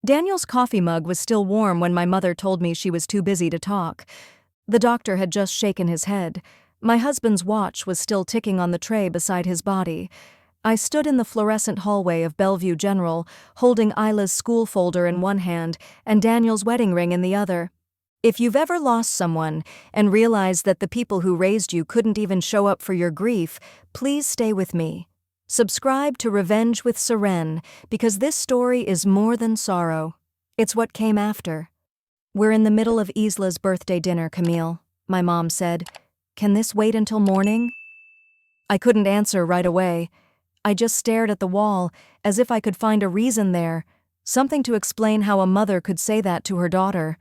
Daniel's coffee mug was still warm when my mother told me she was too busy to talk. The doctor had just shaken his head. My husband's watch was still ticking on the tray beside his body. I stood in the fluorescent hallway of Bellevue General, holding Isla's school folder in one hand and Daniel's wedding ring in the other. If you've ever lost someone and realized that the people who raised you couldn't even show up for your grief, please stay with me. Subscribe to Revenge with Seren, because this story is more than sorrow. It's what came after. "We're in the middle of Isla's birthday dinner, Camille," my mom said. "Can this wait until morning?" I couldn't answer right away. I just stared at the wall, as if I could find a reason there, something to explain how a mother could say that to her daughter.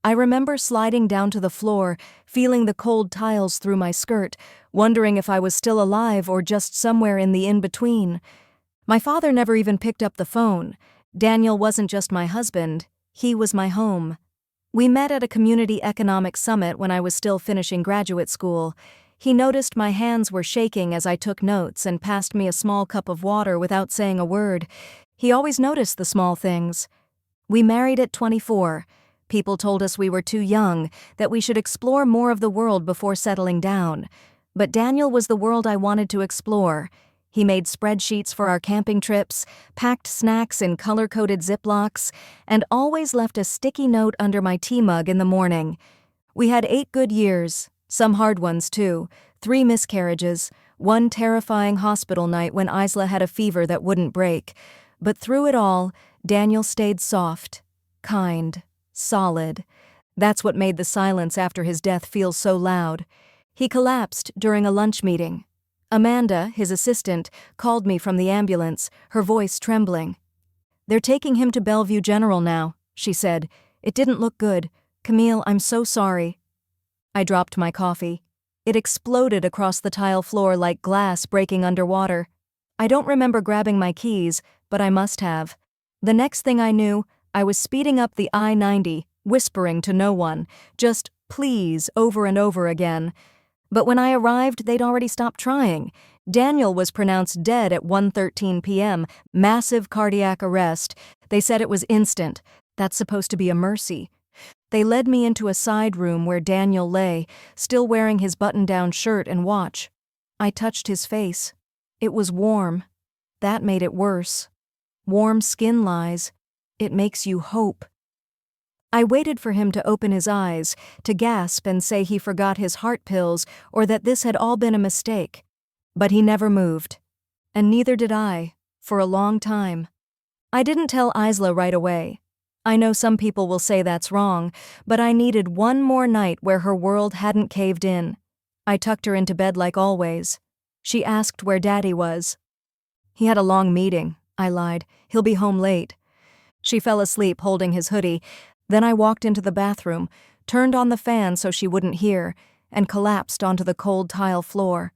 I remember sliding down to the floor, feeling the cold tiles through my skirt, wondering if I was still alive or just somewhere in the in-between. My father never even picked up the phone. Daniel wasn't just my husband, he was my home. We met at a community economic summit when I was still finishing graduate school. He noticed my hands were shaking as I took notes and passed me a small cup of water without saying a word. He always noticed the small things. We married at 24. People told us we were too young, that we should explore more of the world before settling down. But Daniel was the world I wanted to explore. He made spreadsheets for our camping trips, packed snacks in color-coded Ziplocs, and always left a sticky note under my tea mug in the morning. We had 8 good years, some hard ones too, 3 miscarriages, 1 terrifying hospital night when Isla had a fever that wouldn't break. But through it all, Daniel stayed soft, kind, solid. That's what made the silence after his death feel so loud. He collapsed during a lunch meeting. Amanda, his assistant, called me from the ambulance, her voice trembling. "They're taking him to Bellevue General now," she said. "It didn't look good. Camille, I'm so sorry." I dropped my coffee. It exploded across the tile floor like glass breaking underwater. I don't remember grabbing my keys, but I must have. The next thing I knew, I was speeding up the I-90, whispering to no one, just "please" over and over again. But when I arrived, they'd already stopped trying. Daniel was pronounced dead at 1:13 p.m., massive cardiac arrest. They said it was instant. That's supposed to be a mercy. They led me into a side room where Daniel lay, still wearing his button-down shirt and watch. I touched his face. It was warm. That made it worse. Warm skin lies. It makes you hope. I waited for him to open his eyes, to gasp and say he forgot his heart pills or that this had all been a mistake. But he never moved. And neither did I, for a long time. I didn't tell Isla right away. I know some people will say that's wrong, but I needed one more night where her world hadn't caved in. I tucked her into bed like always. She asked where Daddy was. "He had a long meeting," I lied. "He'll be home late." She fell asleep holding his hoodie. Then I walked into the bathroom, turned on the fan so she wouldn't hear, and collapsed onto the cold tile floor.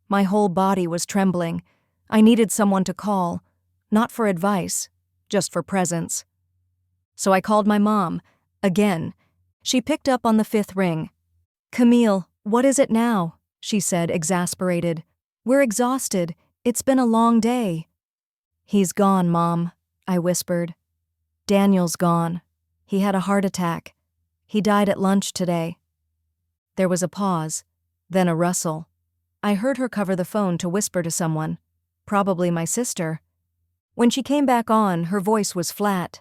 My whole body was trembling. I needed someone to call, not for advice, just for presence. So I called my mom, again. She picked up on the 5th ring. "Camille, what is it now?" she said, exasperated. "We're exhausted. It's been a long day." "He's gone, Mom," I whispered. "Daniel's gone. He had a heart attack. He died at lunch today." There was a pause, then a rustle. I heard her cover the phone to whisper to someone, probably my sister. When she came back on, her voice was flat.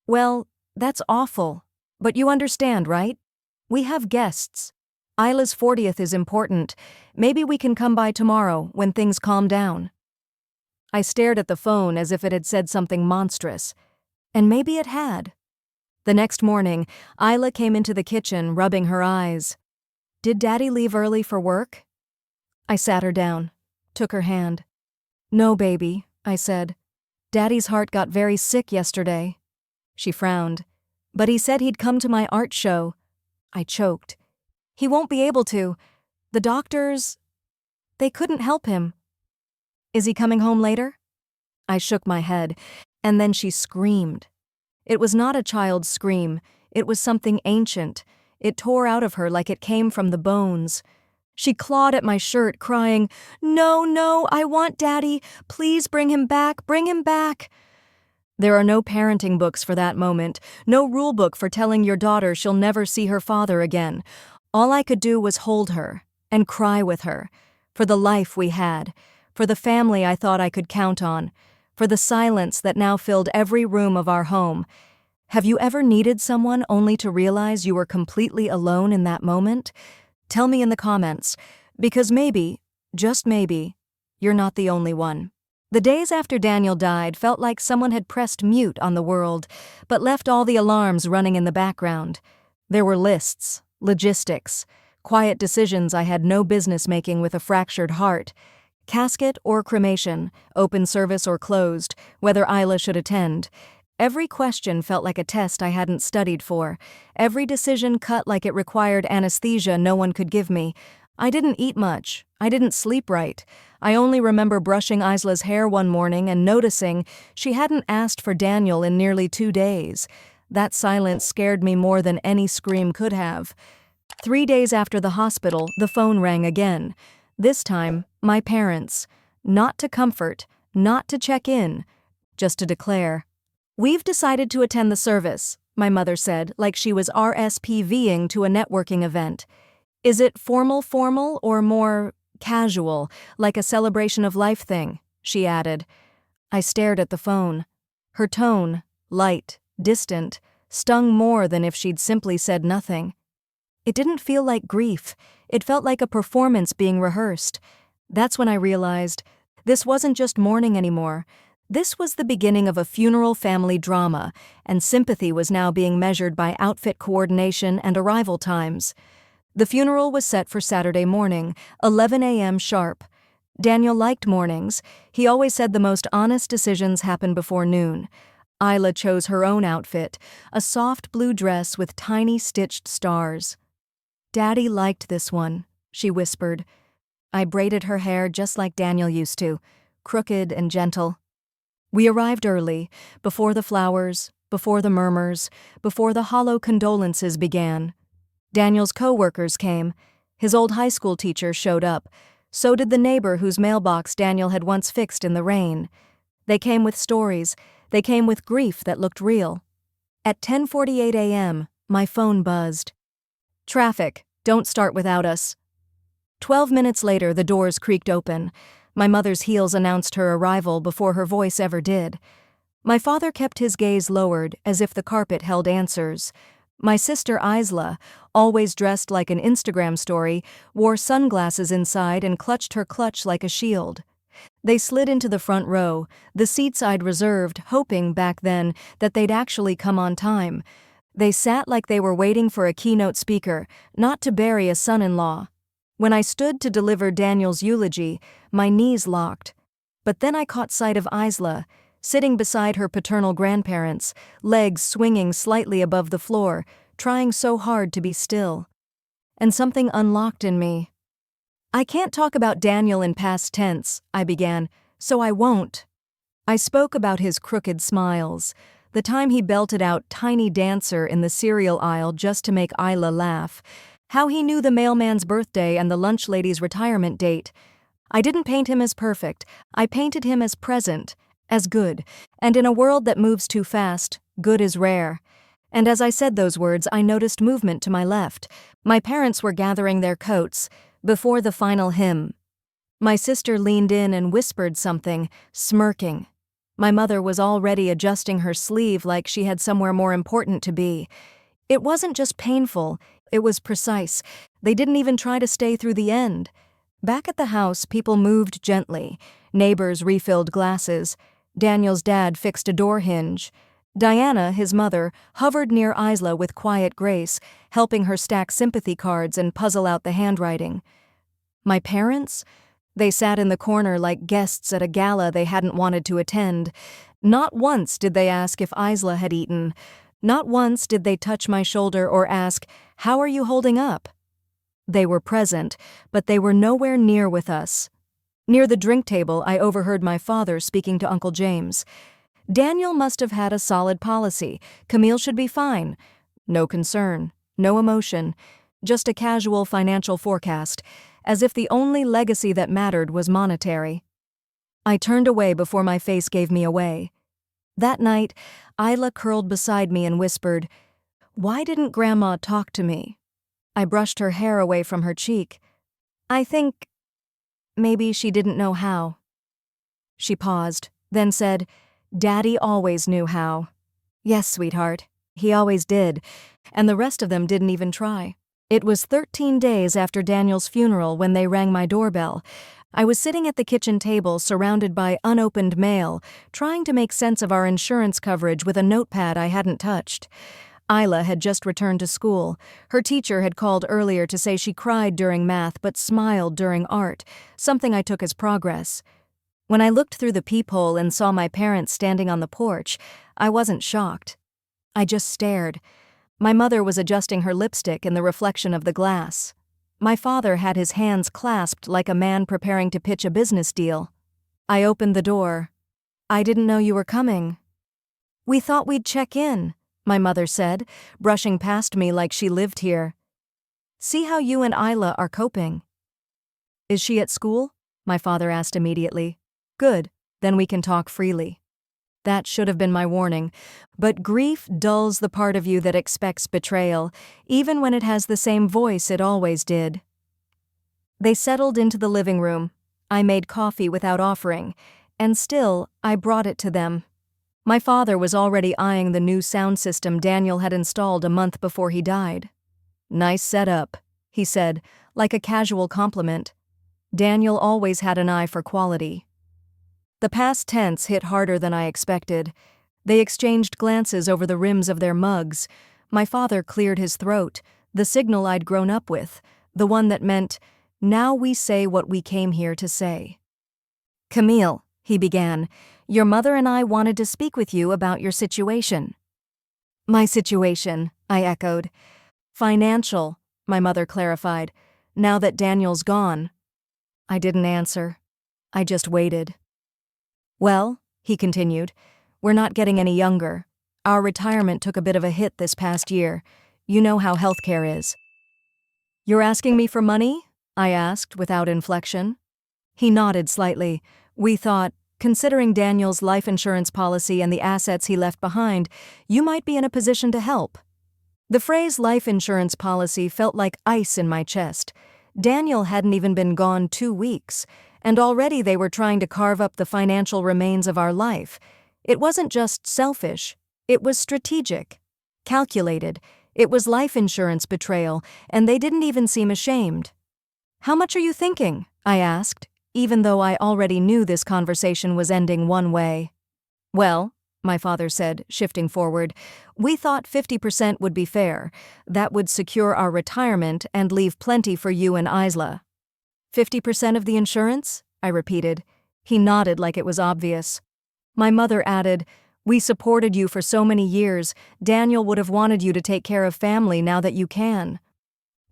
"Well, that's awful. But you understand, right? We have guests. Isla's 40th is important. Maybe we can come by tomorrow when things calm down." I stared at the phone as if it had said something monstrous. And maybe it had. The next morning, Isla came into the kitchen, rubbing her eyes. "Did Daddy leave early for work?" I sat her down, took her hand. "No, baby," I said. "Daddy's heart got very sick yesterday." She frowned. "But he said he'd come to my art show." I choked. "He won't be able to. The doctors, they couldn't help him." "Is he coming home later?" I shook my head, and then she screamed. It was not a child's scream. It was something ancient. It tore out of her like it came from the bones. She clawed at my shirt, crying, "No, no, I want Daddy. Please bring him back, bring him back." There are no parenting books for that moment, no rule book for telling your daughter she'll never see her father again. All I could do was hold her and cry with her, for the life we had, for the family I thought I could count on, for the silence that now filled every room of our home. Have you ever needed someone only to realize you were completely alone in that moment? Tell me in the comments, because maybe, just maybe, you're not the only one. The days after Daniel died felt like someone had pressed mute on the world, but left all the alarms running in the background. There were lists, logistics, quiet decisions I had no business making with a fractured heart. Casket or cremation, open service or closed, whether Isla should attend. Every question felt like a test I hadn't studied for. Every decision cut like it required anesthesia no one could give me. I didn't eat much. I didn't sleep right. I only remember brushing Isla's hair one morning and noticing she hadn't asked for Daniel in nearly 2 days. That silence scared me more than any scream could have. 3 days after the hospital, the phone rang again. This time, my parents. Not to comfort, not to check in, just to declare. "We've decided to attend the service," my mother said, like she was RSPVing to a networking event. "Is it formal or more casual, like a celebration of life thing?" she added. I stared at the phone. Her tone, light, distant, stung more than if she'd simply said nothing. It didn't feel like grief. It felt like a performance being rehearsed. That's when I realized this wasn't just mourning anymore. This was the beginning of a funeral family drama, and sympathy was now being measured by outfit coordination and arrival times. The funeral was set for Saturday morning, 11 a.m. sharp. Daniel liked mornings. He always said the most honest decisions happen before noon. Isla chose her own outfit, a soft blue dress with tiny stitched stars. "Daddy liked this one," she whispered. I braided her hair just like Daniel used to, crooked and gentle. We arrived early, before the flowers, before the murmurs, before the hollow condolences began. Daniel's co-workers came. His old high school teacher showed up. So did the neighbor whose mailbox Daniel had once fixed in the rain. They came with stories. They came with grief that looked real. At 10:48 a.m., my phone buzzed. "Traffic, don't start without us." 12 minutes later, the doors creaked open. My mother's heels announced her arrival before her voice ever did. My father kept his gaze lowered, as if the carpet held answers. My sister Isla, always dressed like an Instagram story, wore sunglasses inside and clutched her clutch like a shield. They slid into the front row, the seats I'd reserved, hoping back then that they'd actually come on time. They sat like they were waiting for a keynote speaker, not to bury a son-in-law. When I stood to deliver Daniel's eulogy, my knees locked. But then I caught sight of Isla, sitting beside her paternal grandparents, legs swinging slightly above the floor, trying so hard to be still. And something unlocked in me. "I can't talk about Daniel in past tense," I began, "so I won't." I spoke about his crooked smiles, the time he belted out Tiny Dancer in the cereal aisle just to make Isla laugh, how he knew the mailman's birthday and the lunch lady's retirement date. I didn't paint him as perfect, I painted him as present, as good, and in a world that moves too fast, good is rare. And as I said those words, I noticed movement to my left. My parents were gathering their coats, before the final hymn. My sister leaned in and whispered something, smirking. My mother was already adjusting her sleeve like she had somewhere more important to be. It wasn't just painful, it was precise. They didn't even try to stay through the end. Back at the house, people moved gently. Neighbors refilled glasses. Daniel's dad fixed a door hinge. Diana, his mother, hovered near Isla with quiet grace, helping her stack sympathy cards and puzzle out the handwriting. My parents? They sat in the corner like guests at a gala they hadn't wanted to attend. Not once did they ask if Isla had eaten. Not once did they touch my shoulder or ask, "How are you holding up?" They were present, but they were nowhere near with us. Near the drink table, I overheard my father speaking to Uncle James. Daniel must have had a solid policy. Camille should be fine. No concern, no emotion, just a casual financial forecast, as if the only legacy that mattered was monetary. I turned away before my face gave me away. That night, Isla curled beside me and whispered, "Why didn't Grandma talk to me?" I brushed her hair away from her cheek. "I think maybe she didn't know how." She paused, then said, "Daddy always knew how." "Yes, sweetheart, he always did, and the rest of them didn't even try." It was 13 days after Daniel's funeral when they rang my doorbell. I was sitting at the kitchen table surrounded by unopened mail, trying to make sense of our insurance coverage with a notepad I hadn't touched. Isla had just returned to school. Her teacher had called earlier to say she cried during math but smiled during art, something I took as progress. When I looked through the peephole and saw my parents standing on the porch, I wasn't shocked. I just stared. My mother was adjusting her lipstick in the reflection of the glass. My father had his hands clasped like a man preparing to pitch a business deal. I opened the door. "I didn't know you were coming." "We thought we'd check in," my mother said, brushing past me like she lived here. "See how you and Isla are coping." "Is she at school?" my father asked immediately. "Good, then we can talk freely." That should have been my warning, but grief dulls the part of you that expects betrayal, even when it has the same voice it always did. They settled into the living room. I made coffee without offering, and still, I brought it to them. My father was already eyeing the new sound system Daniel had installed a month before he died. "Nice setup," he said, like a casual compliment. Daniel always had an eye for quality. The past tense hit harder than I expected. They exchanged glances over the rims of their mugs. My father cleared his throat, the signal I'd grown up with, the one that meant, "Now we say what we came here to say." "Camille," he began, "your mother and I wanted to speak with you about your situation." "My situation," I echoed. "Financial," my mother clarified, "now that Daniel's gone." I didn't answer. I just waited. "Well," he continued, "we're not getting any younger. Our retirement took a bit of a hit this past year. You know how healthcare is." "You're asking me for money?" I asked without inflection. He nodded slightly. "We thought, considering Daniel's life insurance policy and the assets he left behind, you might be in a position to help." The phrase life insurance policy felt like ice in my chest. Daniel hadn't even been gone 2 weeks, and already they were trying to carve up the financial remains of our life. It wasn't just selfish, it was strategic, calculated. It was life insurance betrayal, and they didn't even seem ashamed. "How much are you thinking?" I asked, even though I already knew this conversation was ending one way. "Well," my father said, shifting forward, "we thought 50% would be fair. That would secure our retirement and leave plenty for you and Isla." 50% of the insurance? I repeated. He nodded like it was obvious. My mother added, "We supported you for so many years. Daniel would have wanted you to take care of family now that you can."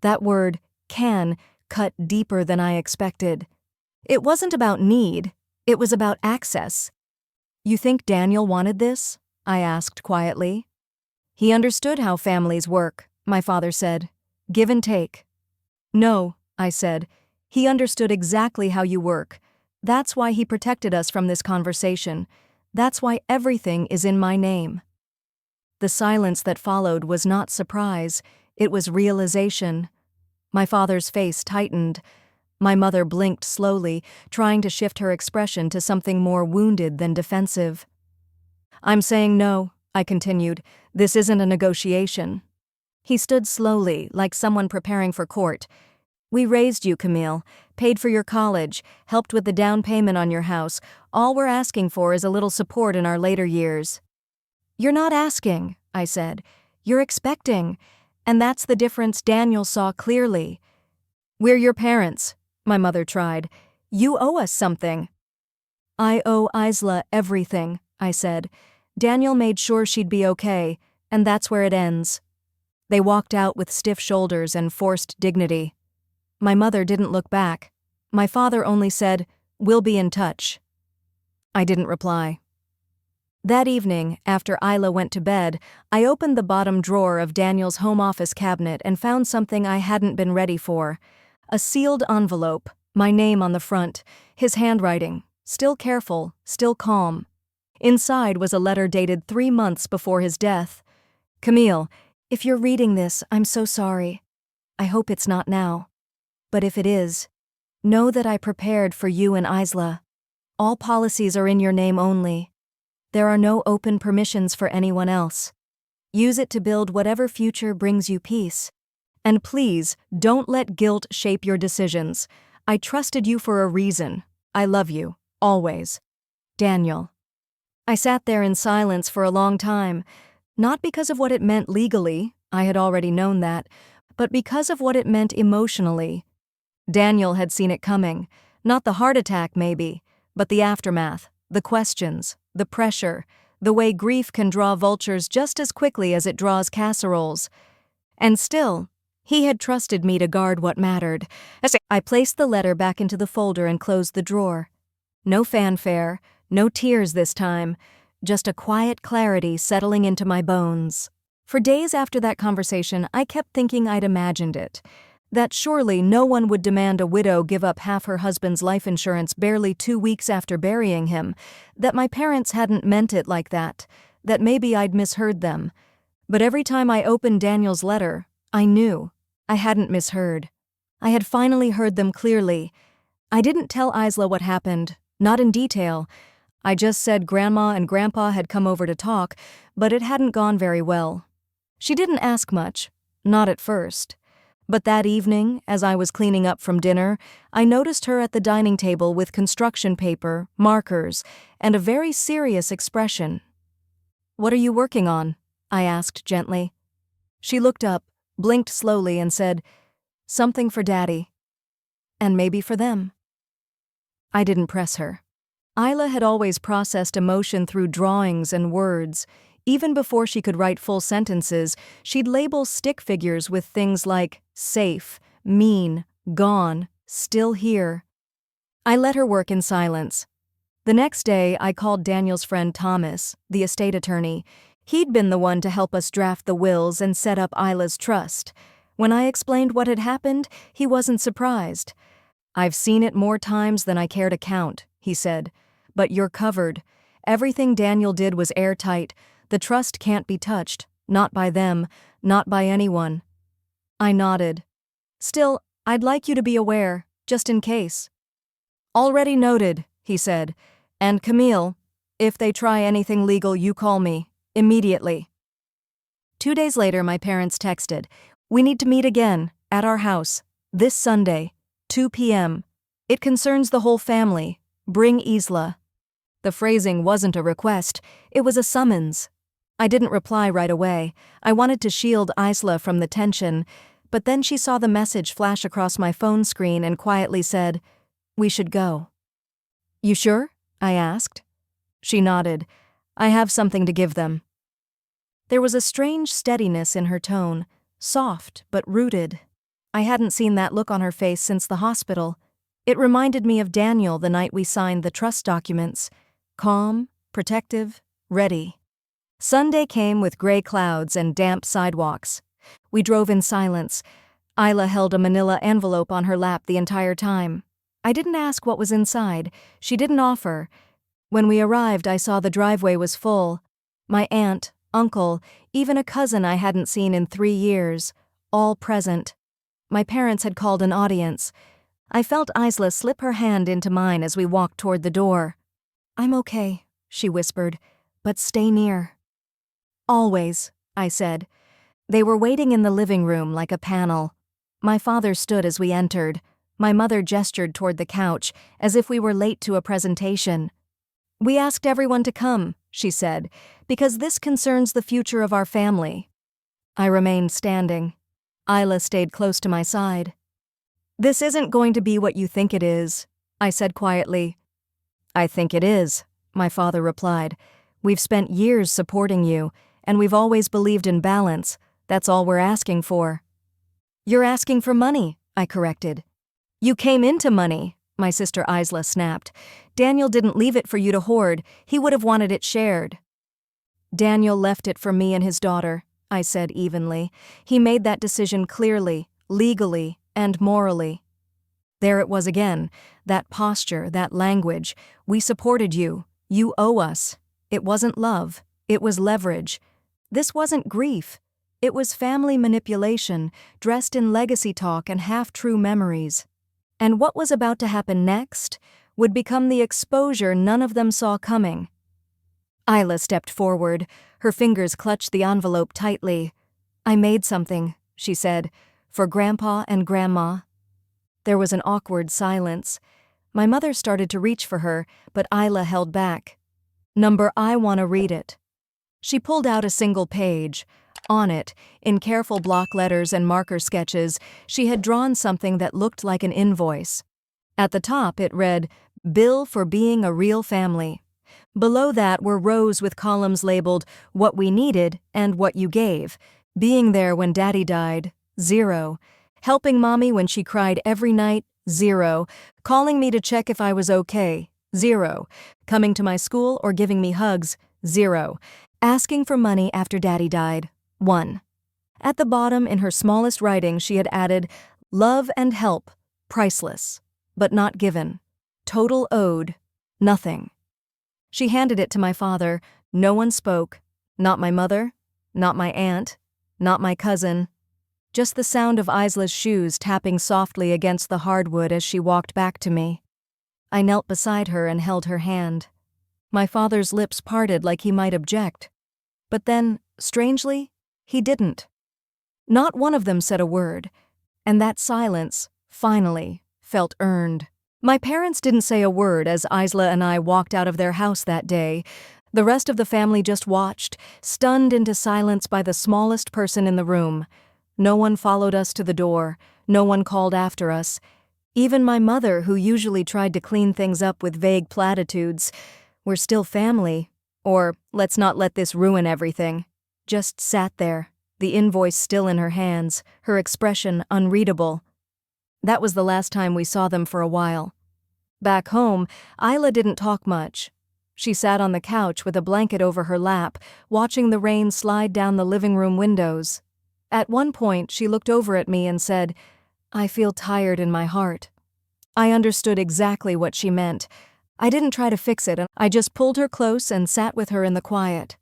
That word, can, cut deeper than I expected. It wasn't about need, it was about access. "You think Daniel wanted this?" I asked quietly. "He understood how families work," my father said. "Give and take." "No," I said. "He understood exactly how you work. That's why he protected us from this conversation. That's why everything is in my name." The silence that followed was not surprise, it was realization. My father's face tightened. My mother blinked slowly, trying to shift her expression to something more wounded than defensive. "I'm saying no," I continued. "This isn't a negotiation." He stood slowly, like someone preparing for court. "We raised you, Camille, paid for your college, helped with the down payment on your house. All we're asking for is a little support in our later years." "You're not asking," I said. "You're expecting. And that's the difference Daniel saw clearly." "We're your parents," my mother tried. "You owe us something." "I owe Isla everything," I said. "Daniel made sure she'd be okay, and that's where it ends." They walked out with stiff shoulders and forced dignity. My mother didn't look back. My father only said, "We'll be in touch." I didn't reply. That evening, after Isla went to bed, I opened the bottom drawer of Daniel's home office cabinet and found something I hadn't been ready for. A sealed envelope, my name on the front, his handwriting, still careful, still calm. Inside was a letter dated 3 months before his death. "Camille, if you're reading this, I'm so sorry. I hope it's not now. But if it is, know that I prepared for you and Isla. All policies are in your name only. There are no open permissions for anyone else. Use it to build whatever future brings you peace. And please, don't let guilt shape your decisions. I trusted you for a reason. I love you, always. Daniel." I sat there in silence for a long time, not because of what it meant legally, I had already known that, but because of what it meant emotionally. Daniel had seen it coming, not the heart attack maybe, but the aftermath, the questions, the pressure, the way grief can draw vultures just as quickly as it draws casseroles. And still, he had trusted me to guard what mattered. As I placed the letter back into the folder and closed the drawer. No fanfare, no tears this time, just a quiet clarity settling into my bones. For days after that conversation, I kept thinking I'd imagined it. That surely no one would demand a widow give up half her husband's life insurance barely 2 weeks after burying him, that my parents hadn't meant it like that maybe I'd misheard them. But every time I opened Daniel's letter, I knew I hadn't misheard. I had finally heard them clearly. I didn't tell Isla what happened, not in detail. I just said Grandma and Grandpa had come over to talk, but it hadn't gone very well. She didn't ask much, not at first. But that evening, as I was cleaning up from dinner, I noticed her at the dining table with construction paper, markers, and a very serious expression. "What are you working on?" I asked gently. She looked up, blinked slowly, and said, "Something for Daddy. And maybe for them." I didn't press her. Isla had always processed emotion through drawings and words. Even before she could write full sentences, she'd label stick figures with things like safe, mean, gone, still here. I let her work in silence. The next day, I called Daniel's friend Thomas, the estate attorney. He'd been the one to help us draft the wills and set up Isla's trust. When I explained what had happened, he wasn't surprised. "I've seen it more times than I care to count," he said. "But you're covered. Everything Daniel did was airtight. The trust can't be touched, not by them, not by anyone." I nodded. "Still, I'd like you to be aware, just in case." "Already noted," he said. "And Camille, if they try anything legal, you call me, immediately." 2 days later, my parents texted, "We need to meet again, at our house, this Sunday, 2 p.m. It concerns the whole family. Bring Isla." The phrasing wasn't a request, it was a summons. I didn't reply right away. I wanted to shield Isla from the tension, but then she saw the message flash across my phone screen and quietly said, "We should go." "You sure?" I asked. She nodded. "I have something to give them." There was a strange steadiness in her tone, soft but rooted. I hadn't seen that look on her face since the hospital. It reminded me of Daniel the night we signed the trust documents. Calm, protective, ready. Sunday came with gray clouds and damp sidewalks. We drove in silence. Isla held a manila envelope on her lap the entire time. I didn't ask what was inside. She didn't offer. When we arrived, I saw the driveway was full. My aunt, uncle, even a cousin I hadn't seen in 3 years, all present. My parents had called an audience. I felt Isla slip her hand into mine as we walked toward the door. "I'm okay," she whispered, "but stay near." "Always," I said. They were waiting in the living room like a panel. My father stood as we entered. My mother gestured toward the couch, as if we were late to a presentation. "We asked everyone to come," she said, "because this concerns the future of our family." I remained standing. Isla stayed close to my side. "This isn't going to be what you think it is," I said quietly. "I think it is," my father replied. "We've spent years supporting you, and we've always believed in balance. That's all we're asking for." "You're asking for money," I corrected. "You came into money," my sister Isla snapped. "Daniel didn't leave it for you to hoard. He would have wanted it shared." "Daniel left it for me and his daughter," I said evenly. "He made that decision clearly, legally, and morally." There it was again, that posture, that language. "We supported you. You owe us." It wasn't love, it was leverage. This wasn't grief. It was family manipulation, dressed in legacy talk and half-true memories. And what was about to happen next would become the exposure none of them saw coming. Isla stepped forward. Her fingers clutched the envelope tightly. "I made something," she said, "for Grandpa and Grandma." There was an awkward silence. My mother started to reach for her, but Isla held back. "Number, I want to read it." She pulled out a single page. On it, in careful block letters and marker sketches, she had drawn something that looked like an invoice. At the top it read, "Bill for being a real family." Below that were rows with columns labeled, "What we needed" and "What you gave." "Being there when Daddy died" 0. "Helping Mommy when she cried every night" 0. "Calling me to check if I was okay" 0. "Coming to my school or giving me hugs" 0. "Asking for money after Daddy died" 1. At the bottom, in her smallest writing, she had added, "Love and help, priceless, but not given. Total owed, nothing." She handed it to my father. No one spoke. Not my mother, not my aunt, not my cousin. Just the sound of Isla's shoes tapping softly against the hardwood as she walked back to me. I knelt beside her and held her hand. My father's lips parted like he might object. But then, strangely, he didn't. Not one of them said a word, and that silence, finally, felt earned. My parents didn't say a word as Isla and I walked out of their house that day. The rest of the family just watched, stunned into silence by the smallest person in the room. No one followed us to the door. No one called after us. Even my mother, who usually tried to clean things up with vague platitudes, "We're still family," or "Let's not let this ruin everything," just sat there, the invoice still in her hands, her expression unreadable. That was the last time we saw them for a while. Back home, Isla didn't talk much. She sat on the couch with a blanket over her lap, watching the rain slide down the living room windows. At one point, she looked over at me and said, "I feel tired in my heart." I understood exactly what she meant. I didn't try to fix it, I just pulled her close and sat with her in the quiet.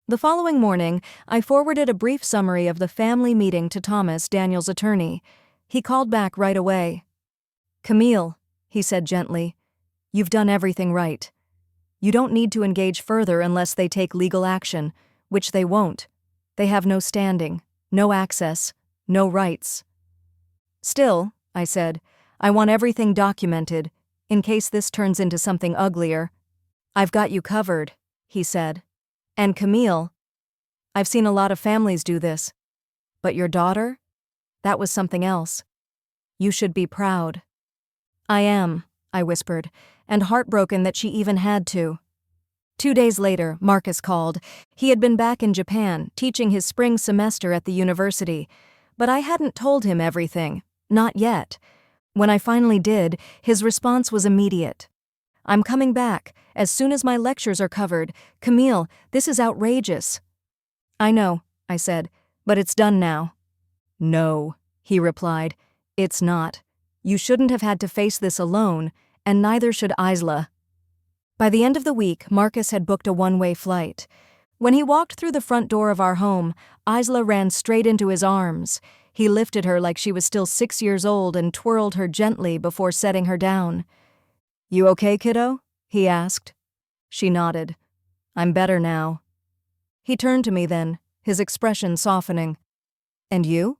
The following morning, I forwarded a brief summary of the family meeting to Thomas, Daniel's attorney. He called back right away. "Camille," he said gently, "you've done everything right. You don't need to engage further unless they take legal action, which they won't. They have no standing, no access, no rights." "Still," I said, "I want everything documented, in case this turns into something uglier." "I've got you covered," he said. "And Camille, I've seen a lot of families do this. But your daughter? That was something else. You should be proud." "I am," I whispered, and heartbroken that she even had to. 2 days later, Marcus called. He had been back in Japan, teaching his spring semester at the university. But I hadn't told him everything. Not yet. When I finally did, his response was immediate. "I'm coming back, as soon as my lectures are covered. Camille, this is outrageous." "I know," I said, "but it's done now." "No," he replied, "it's not. You shouldn't have had to face this alone, and neither should Isla." By the end of the week, Marcus had booked a one-way flight. When he walked through the front door of our home, Isla ran straight into his arms. He lifted her like she was still 6 years old and twirled her gently before setting her down. "You okay, kiddo?" he asked. She nodded. "I'm better now." He turned to me then, his expression softening. "And you?"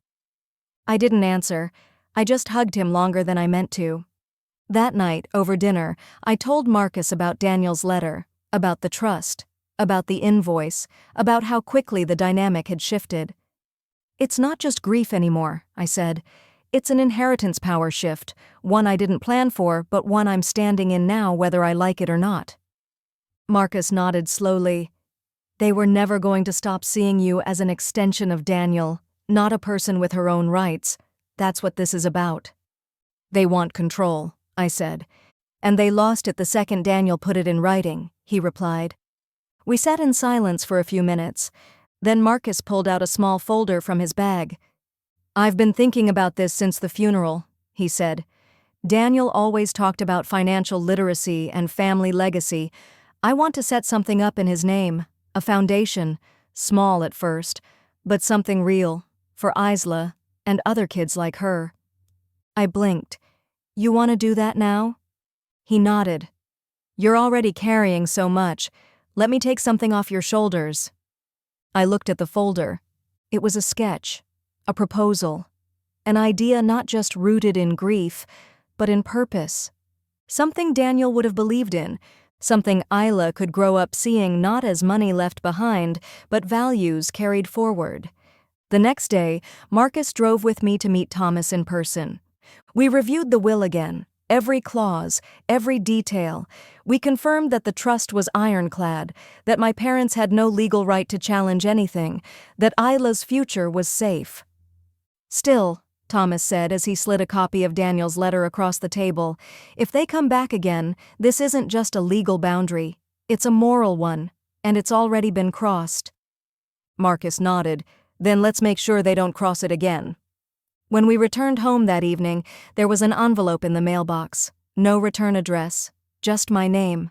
I didn't answer. I just hugged him longer than I meant to. That night, over dinner, I told Marcus about Daniel's letter, about the trust, about the invoice, about how quickly the dynamic had shifted. "It's not just grief anymore," I said. "It's an inheritance power shift, one I didn't plan for, but one I'm standing in now whether I like it or not." Marcus nodded slowly. "They were never going to stop seeing you as an extension of Daniel, not a person with her own rights. That's what this is about." "They want control," I said. "And they lost it the second Daniel put it in writing," he replied. We sat in silence for a few minutes. Then Marcus pulled out a small folder from his bag. "I've been thinking about this since the funeral," he said. "Daniel always talked about financial literacy and family legacy. I want to set something up in his name, a foundation, small at first, but something real, for Isla and other kids like her. I blinked. You want to do that now? He nodded. You're already carrying so much. Let me take something off your shoulders. I looked at the folder. It was a sketch, a proposal, an idea not just rooted in grief, but in purpose. Something Daniel would have believed in, something Isla could grow up seeing not as money left behind, but values carried forward. The next day, Marcus drove with me to meet Thomas in person. We reviewed the will again, every clause, every detail. We confirmed that the trust was ironclad, that my parents had no legal right to challenge anything, that Isla's future was safe. Still, Thomas said as he slid a copy of Daniel's letter across the table, if they come back again, this isn't just a legal boundary, it's a moral one, and it's already been crossed. Marcus nodded. Then let's make sure they don't cross it again. When we returned home that evening, there was an envelope in the mailbox. No return address, just my name.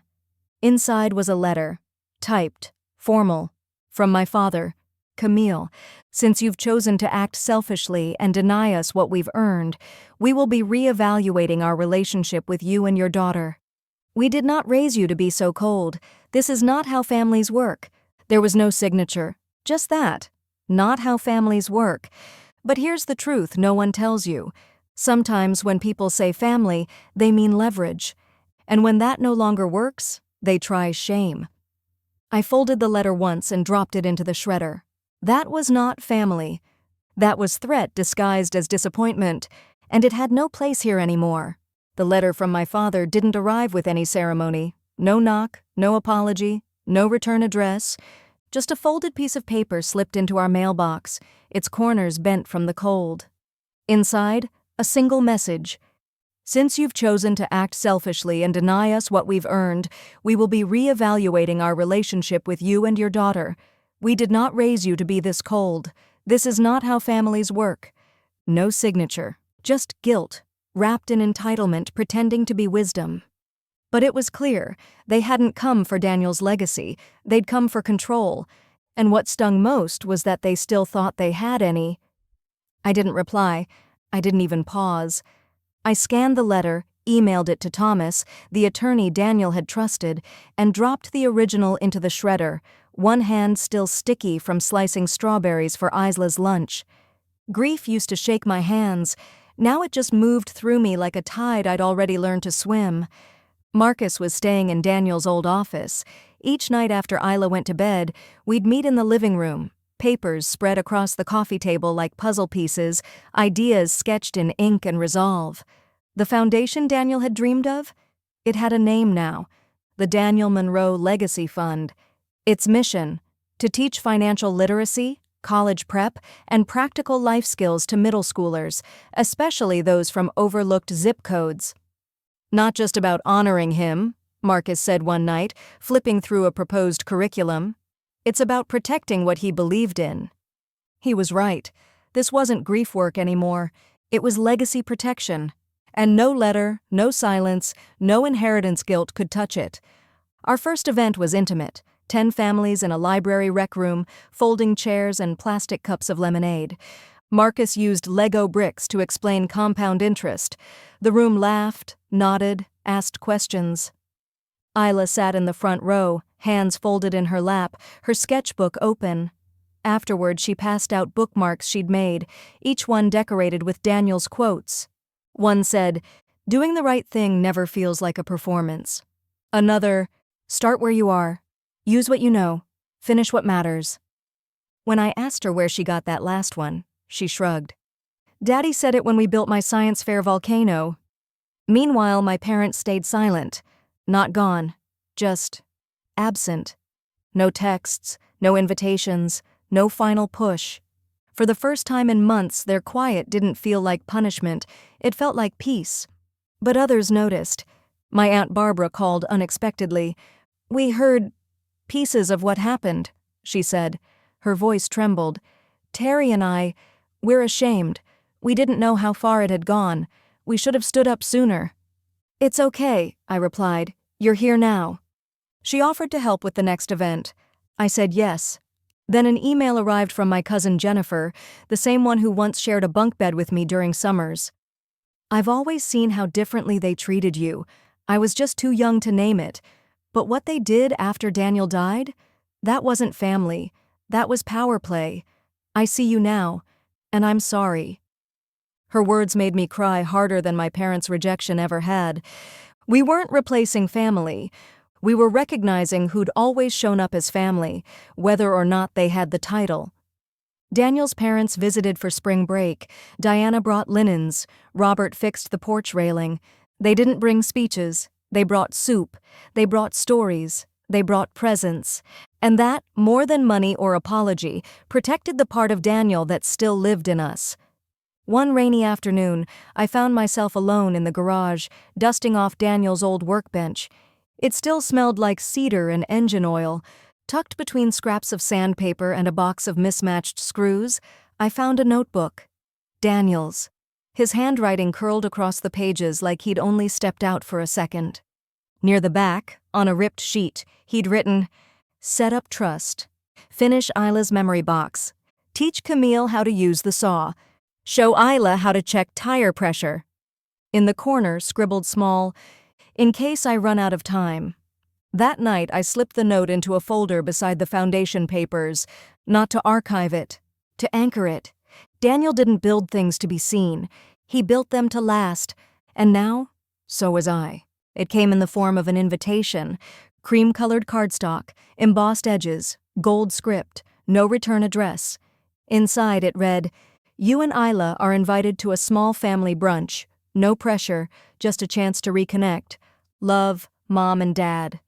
Inside was a letter, typed, formal, from my father, Camille. Since you've chosen to act selfishly and deny us what we've earned, we will be re-evaluating our relationship with you and your daughter. We did not raise you to be so cold. This is not how families work. There was no signature, just that. Not how families work. But here's the truth no one tells you. Sometimes when people say family, they mean leverage. And when that no longer works, they try shame. I folded the letter once and dropped it into the shredder. That was not family. That was threat disguised as disappointment, and it had no place here anymore. The letter from my father didn't arrive with any ceremony. No knock, no apology, no return address. Just a folded piece of paper slipped into our mailbox, its corners bent from the cold. Inside, a single message. Since you've chosen to act selfishly and deny us what we've earned, we will be re-evaluating our relationship with you and your daughter. We did not raise you to be this cold. This is not how families work. No signature, just guilt, wrapped in entitlement pretending to be wisdom. But it was clear, they hadn't come for Daniel's legacy, they'd come for control, and what stung most was that they still thought they had any. I didn't reply. I didn't even pause. I scanned the letter, emailed it to Thomas, the attorney Daniel had trusted, and dropped the original into the shredder, one hand still sticky from slicing strawberries for Isla's lunch. Grief used to shake my hands. Now it just moved through me like a tide I'd already learned to swim. Marcus was staying in Daniel's old office. Each night after Isla went to bed, we'd meet in the living room, papers spread across the coffee table like puzzle pieces, ideas sketched in ink and resolve. The foundation Daniel had dreamed of? It had a name now, the Daniel Monroe Legacy Fund. Its mission, to teach financial literacy, college prep, and practical life skills to middle schoolers, especially those from overlooked zip codes. Not just about honoring him, Marcus said one night, flipping through a proposed curriculum. It's about protecting what he believed in. He was right. This wasn't grief work anymore. It was legacy protection. And no letter, no silence, no inheritance guilt could touch it. Our first event was intimate. 10 families in a library rec room, folding chairs and plastic cups of lemonade. Marcus used Lego bricks to explain compound interest. The room laughed, nodded, asked questions. Isla sat in the front row, hands folded in her lap, her sketchbook open. Afterward, she passed out bookmarks she'd made, each one decorated with Daniel's quotes. One said, "Doing the right thing never feels like a performance." Another, "Start where you are. Use what you know. Finish what matters." When I asked her where she got that last one, she shrugged. "Daddy said it when we built my science fair volcano." Meanwhile, my parents stayed silent. Not gone. Just absent. No texts, no invitations, no final push. For the first time in months, their quiet didn't feel like punishment. It felt like peace. But others noticed. My Aunt Barbara called unexpectedly. "We heard pieces of what happened," she said. Her voice trembled. "Terry and we're ashamed. We didn't know how far it had gone. We should have stood up sooner." "It's okay," I replied. "You're here now." She offered to help with the next event. I said yes. Then an email arrived from my cousin Jennifer, the same one who once shared a bunk bed with me during summers. I've always seen how differently they treated you. I was just too young to name it. But what they did after Daniel died? That wasn't family. That was power play. I see you now, and I'm sorry. Her words made me cry harder than my parents' rejection ever had. We weren't replacing family. We were recognizing who'd always shown up as family, whether or not they had the title. Daniel's parents visited for spring break. Diana brought linens. Robert fixed the porch railing. They didn't bring speeches. They brought soup. They brought stories. They brought presents. And that, more than money or apology, protected the part of Daniel that still lived in us. One rainy afternoon, I found myself alone in the garage, dusting off Daniel's old workbench. It still smelled like cedar and engine oil. Tucked between scraps of sandpaper and a box of mismatched screws, I found a notebook. Daniel's. His handwriting curled across the pages like he'd only stepped out for a second. Near the back, on a ripped sheet, he'd written, "Set up trust. Finish Isla's memory box. Teach Camille how to use the saw. Show Isla how to check tire pressure." In the corner, scribbled small, "In case I run out of time." That night, I slipped the note into a folder beside the foundation papers, not to archive it, to anchor it. Daniel didn't build things to be seen. He built them to last. And now, so was I. It came in the form of an invitation, cream-colored cardstock, embossed edges, gold script, no return address. Inside it read, "You and Isla are invited to a small family brunch. No pressure, just a chance to reconnect. Love, Mom and Dad."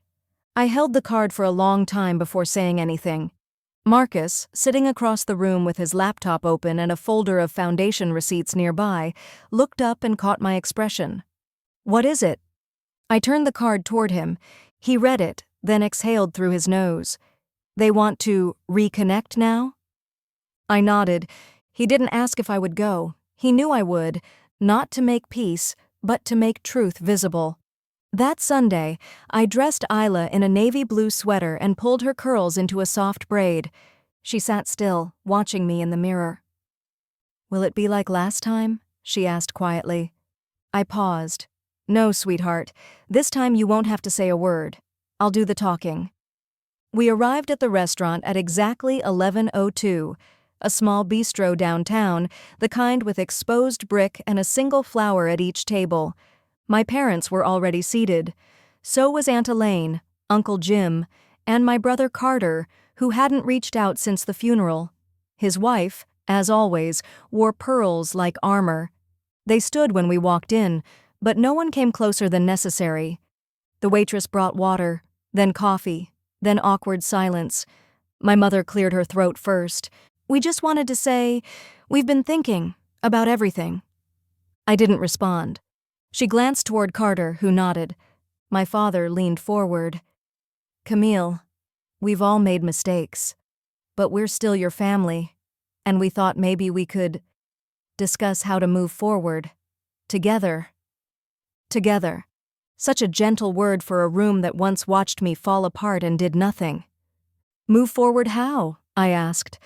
I held the card for a long time before saying anything. Marcus, sitting across the room with his laptop open and a folder of foundation receipts nearby, looked up and caught my expression. "What is it?" I turned the card toward him. He read it, then exhaled through his nose. "They want to reconnect now?" I nodded. He didn't ask if I would go. He knew I would, not to make peace, but to make truth visible. That Sunday, I dressed Isla in a navy blue sweater and pulled her curls into a soft braid. She sat still, watching me in the mirror. "Will it be like last time?" she asked quietly. I paused. "No, sweetheart. This time you won't have to say a word. I'll do the talking." We arrived at the restaurant at exactly 11:02, a small bistro downtown, the kind with exposed brick and a single flower at each table. My parents were already seated. So was Aunt Elaine, Uncle Jim, and my brother Carter, who hadn't reached out since the funeral. His wife, as always, wore pearls like armor. They stood when we walked in, but no one came closer than necessary. The waitress brought water, then coffee, then awkward silence. My mother cleared her throat first. "We just wanted to say, we've been thinking about everything." I didn't respond. She glanced toward Carter, who nodded. My father leaned forward. "Camille, we've all made mistakes, but we're still your family, and we thought maybe we could discuss how to move forward. Together." Together. Such a gentle word for a room that once watched me fall apart and did nothing. "Move forward how?" I asked.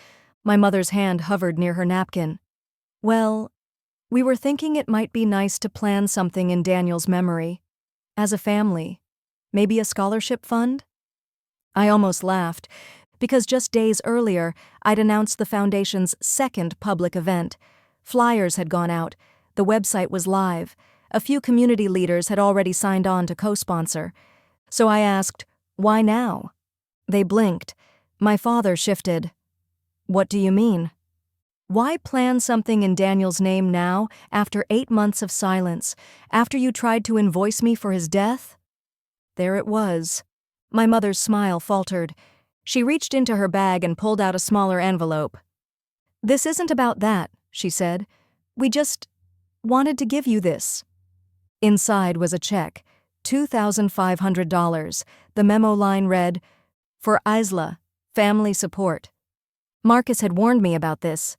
My mother's hand hovered near her napkin. "Well, we were thinking it might be nice to plan something in Daniel's memory. As a family. Maybe a scholarship fund?" I almost laughed, because just days earlier, I'd announced the Foundation's second public event. Flyers had gone out. The website was live. A few community leaders had already signed on to co-sponsor. So I asked, "Why now?" They blinked. My father shifted. "What do you mean? Why plan something in Daniel's name now, after 8 months of silence, after you tried to invoice me for his death?" There it was. My mother's smile faltered. She reached into her bag and pulled out a smaller envelope. "This isn't about that," she said. "We just wanted to give you this." Inside was a check, $2,500. The memo line read, "For Isla, family support." Marcus had warned me about this.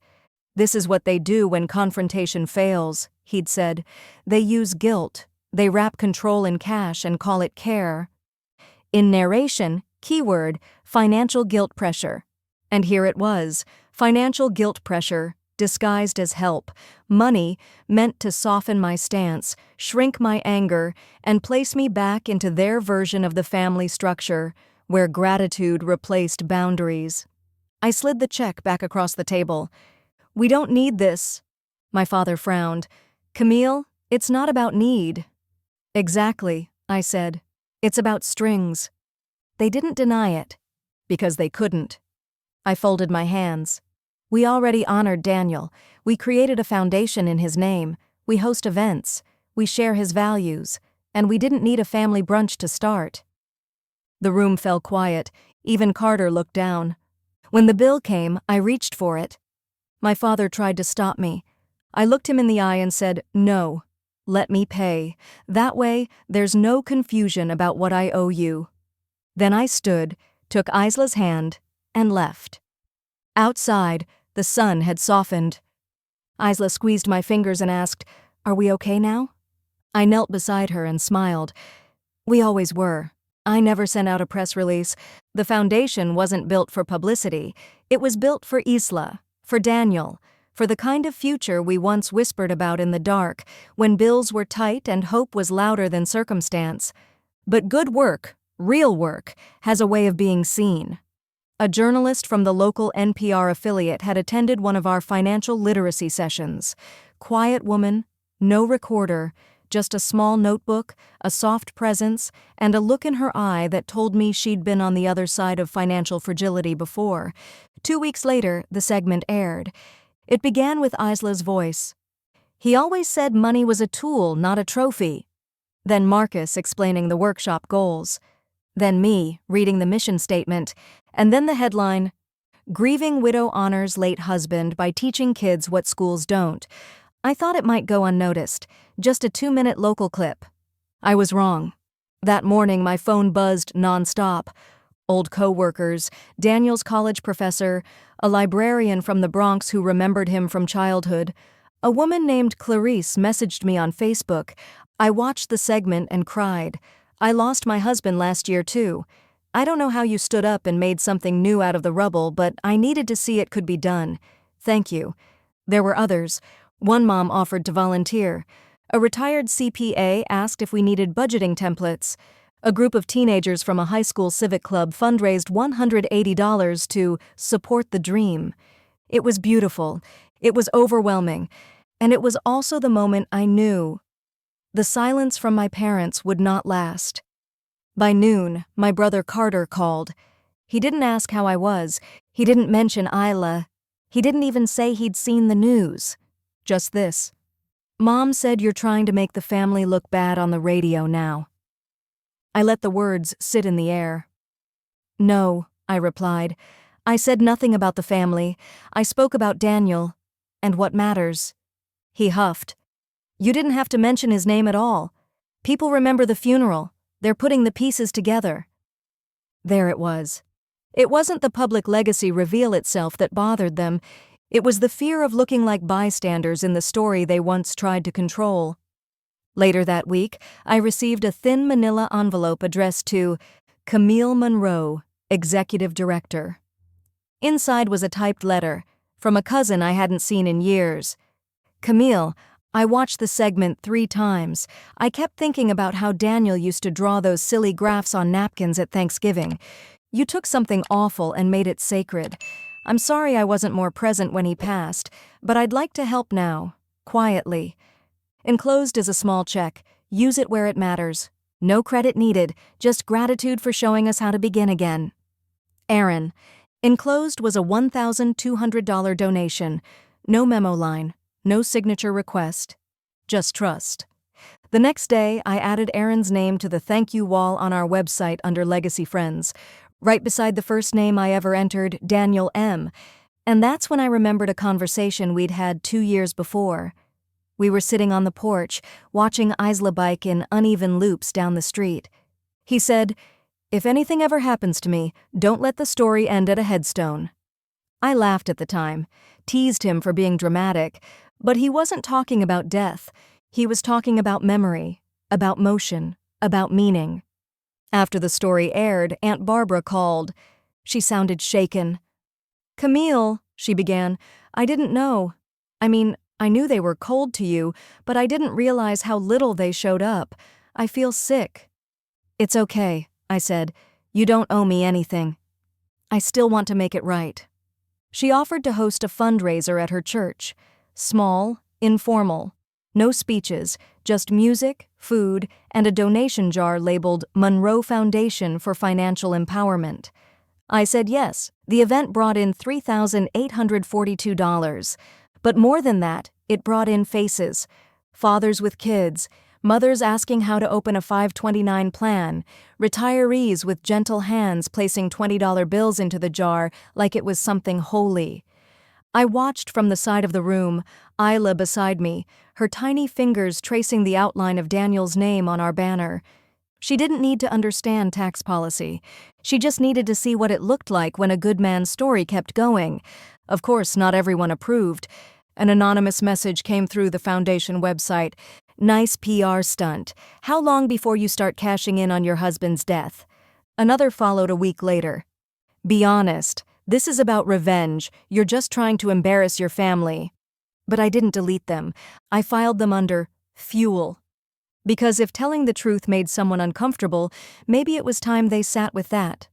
"This is what they do when confrontation fails," he'd said. "They use guilt. They wrap control in cash and call it care." In narration, keyword, financial guilt pressure. And here it was, financial guilt pressure, disguised as help, money meant to soften my stance, shrink my anger, and place me back into their version of the family structure, where gratitude replaced boundaries. I slid the check back across the table. "We don't need this." My father frowned. "Camille, it's not about need." "Exactly," I said. "It's about strings." They didn't deny it, because they couldn't. I folded my hands. "We already honored Daniel. We created a foundation in his name. We host events. We share his values. And we didn't need a family brunch to start." The room fell quiet. Even Carter looked down. When the bill came, I reached for it. My father tried to stop me. I looked him in the eye and said, "No. Let me pay. That way, there's no confusion about what I owe you." Then I stood, took Isla's hand, and left. Outside, the sun had softened. Isla squeezed my fingers and asked, "Are we okay now?" I knelt beside her and smiled. "We always were. I never sent out a press release. The foundation wasn't built for publicity. It was built for Isla, for Daniel, for the kind of future we once whispered about in the dark, when bills were tight and hope was louder than circumstance. But good work, real work, has a way of being seen." A journalist from the local NPR affiliate had attended one of our financial literacy sessions. Quiet woman, no recorder, just a small notebook, a soft presence, and a look in her eye that told me she'd been on the other side of financial fragility before. 2 weeks later, the segment aired. It began with Isla's voice. "He always said money was a tool, not a trophy." Then Marcus explaining the workshop goals. Then me, reading the mission statement. And then the headline, "Grieving Widow Honors Late Husband by Teaching Kids What Schools Don't." I thought it might go unnoticed, just a 2-minute local clip. I was wrong. That morning my phone buzzed nonstop. Old co-workers, Daniel's college professor, a librarian from the Bronx who remembered him from childhood. A woman named Clarice messaged me on Facebook. I watched the segment and cried. "I lost my husband last year too. I don't know how you stood up and made something new out of the rubble, but I needed to see it could be done. Thank you." There were others. One mom offered to volunteer. A retired CPA asked if we needed budgeting templates. A group of teenagers from a high school civic club fundraised $180 to support the dream. It was beautiful. It was overwhelming. And it was also the moment I knew the silence from my parents would not last. By noon, my brother Carter called. He didn't ask how I was. He didn't mention Isla. He didn't even say he'd seen the news. Just this. "Mom said you're trying to make the family look bad on the radio now." I let the words sit in the air. "No," I replied. "I said nothing about the family. I spoke about Daniel, and what matters." He huffed. "You didn't have to mention his name at all. People remember the funeral. They're putting the pieces together." There it was. It wasn't the public legacy reveal itself that bothered them. It was the fear of looking like bystanders in the story they once tried to control. Later that week, I received a thin manila envelope addressed to Camille Monroe, Executive Director. Inside was a typed letter from a cousin I hadn't seen in years. "Camille, I watched the segment 3 times. I kept thinking about how Daniel used to draw those silly graphs on napkins at Thanksgiving. You took something awful and made it sacred. I'm sorry I wasn't more present when he passed, but I'd like to help now, quietly. Enclosed is a small check. Use it where it matters. No credit needed, just gratitude for showing us how to begin again. Aaron." Enclosed was a $1,200 donation. No memo line, no signature request. Just trust. The next day, I added Aaron's name to the thank you wall on our website under Legacy Friends, right beside the first name I ever entered, Daniel M. And that's when I remembered a conversation we'd had 2 years before. We were sitting on the porch, watching Isla bike in uneven loops down the street. He said, "If anything ever happens to me, don't let the story end at a headstone." I laughed at the time, teased him for being dramatic, but he wasn't talking about death. He was talking about memory, about motion, about meaning. After the story aired, Aunt Barbara called. She sounded shaken. "Camille," she began, "I didn't know. I knew they were cold to you, but I didn't realize how little they showed up. I feel sick." "It's okay," I said. "You don't owe me anything. I still want to make it right." She offered to host a fundraiser at her church. Small, informal. No speeches, just music, food, and a donation jar labeled Monroe Foundation for Financial Empowerment. I said yes. The event brought in $3,842. But more than that, it brought in faces. Fathers with kids, mothers asking how to open a 529 plan, retirees with gentle hands placing $20 bills into the jar like it was something holy. I watched from the side of the room, Isla beside me, her tiny fingers tracing the outline of Daniel's name on our banner. She didn't need to understand tax policy. She just needed to see what it looked like when a good man's story kept going. Of course, not everyone approved. An anonymous message came through the foundation website. "Nice PR stunt. How long before you start cashing in on your husband's death?" Another followed a week later. "Be honest. This is about revenge. You're just trying to embarrass your family." But I didn't delete them. I filed them under fuel. Because if telling the truth made someone uncomfortable, maybe it was time they sat with that.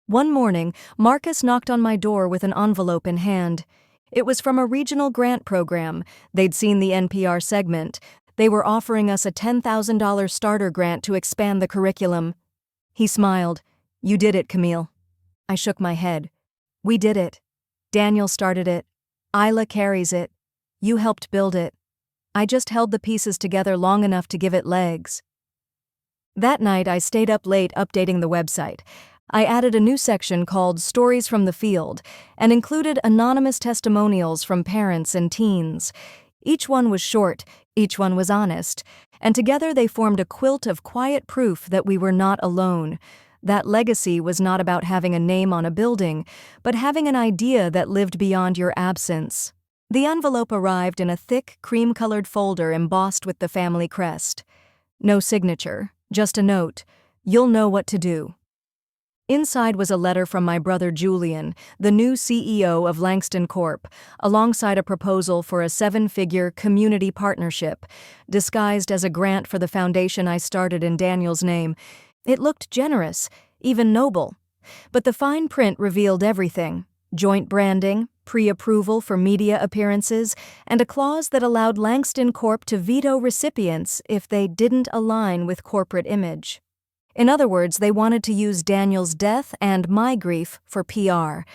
One morning, Marcus knocked on my door with an envelope in hand. It was from a regional grant program. They'd seen the NPR segment. They were offering us a $10,000 starter grant to expand the curriculum. He smiled. "You did it, Camille." I shook my head. "We did it. Daniel started it. Isla carries it. You helped build it. I just held the pieces together long enough to give it legs." That night, I stayed up late updating the website. I added a new section called Stories from the Field and included anonymous testimonials from parents and teens. Each one was short, each one was honest, and together they formed a quilt of quiet proof that we were not alone. That legacy was not about having a name on a building, but having an idea that lived beyond your absence. The envelope arrived in a thick, cream-colored folder embossed with the family crest. No signature, just a note. "You'll know what to do." Inside was a letter from my brother Julian, the new CEO of Langston Corp., alongside a proposal for a 7-figure community partnership, disguised as a grant for the foundation I started in Daniel's name. It looked generous, even noble. But the fine print revealed everything: joint branding, pre-approval for media appearances, and a clause that allowed Langston Corp. To veto recipients if they didn't align with corporate image. In other words, they wanted to use Daniel's death and my grief for PR.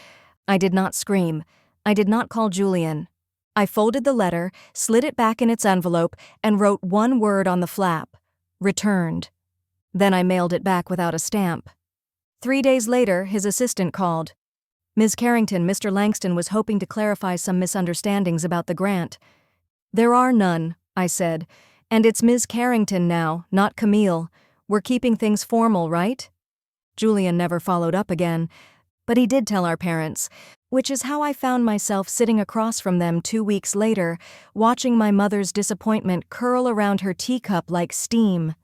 I did not scream. I did not call Julian. I folded the letter, slid it back in its envelope, and wrote one word on the flap: returned. Then I mailed it back without a stamp. 3 days later, his assistant called. "Ms. Carrington, Mr. Langston was hoping to clarify some misunderstandings about the grant." "There are none," I said. "And it's Ms. Carrington now, not Camille. We're keeping things formal, right?" Julian never followed up again, but he did tell our parents, which is how I found myself sitting across from them 2 weeks later, watching my mother's disappointment curl around her teacup like steam.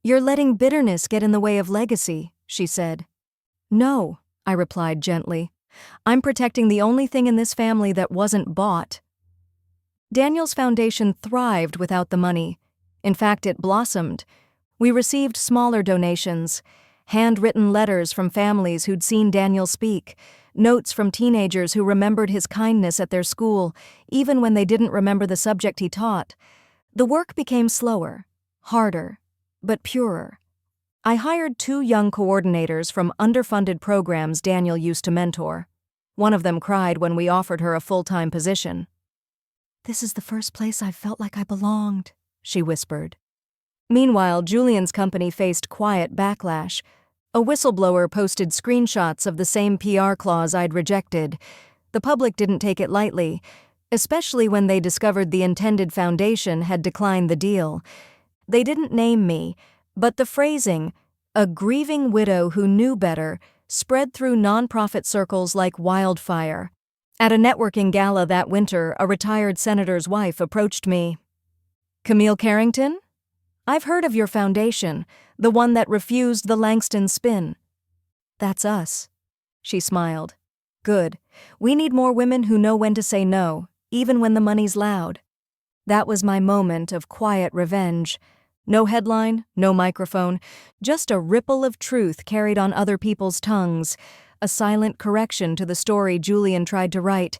"You're letting bitterness get in the way of legacy," she said. "No," I replied gently. "I'm protecting the only thing in this family that wasn't bought." Daniel's foundation thrived without the money. In fact, it blossomed. We received smaller donations, handwritten letters from families who'd seen Daniel speak, notes from teenagers who remembered his kindness at their school, even when they didn't remember the subject he taught. The work became slower, harder, but purer. I hired 2 young coordinators from underfunded programs Daniel used to mentor. One of them cried when we offered her a full-time position. "This is the first place I've felt like I belonged," she whispered. Meanwhile, Julian's company faced quiet backlash. A whistleblower posted screenshots of the same PR clause I'd rejected. The public didn't take it lightly, especially when they discovered the intended foundation had declined the deal. They didn't name me, but the phrasing, "a grieving widow who knew better," spread through nonprofit circles like wildfire. At a networking gala that winter, a retired senator's wife approached me. "Camille Carrington?" I've heard of your foundation, the one that refused the Langston spin. That's us. She smiled. Good. We need more women who know when to say no, even when the money's loud. That was my moment of quiet revenge. No headline, no microphone, just a ripple of truth carried on other people's tongues, a silent correction to the story Julian tried to write.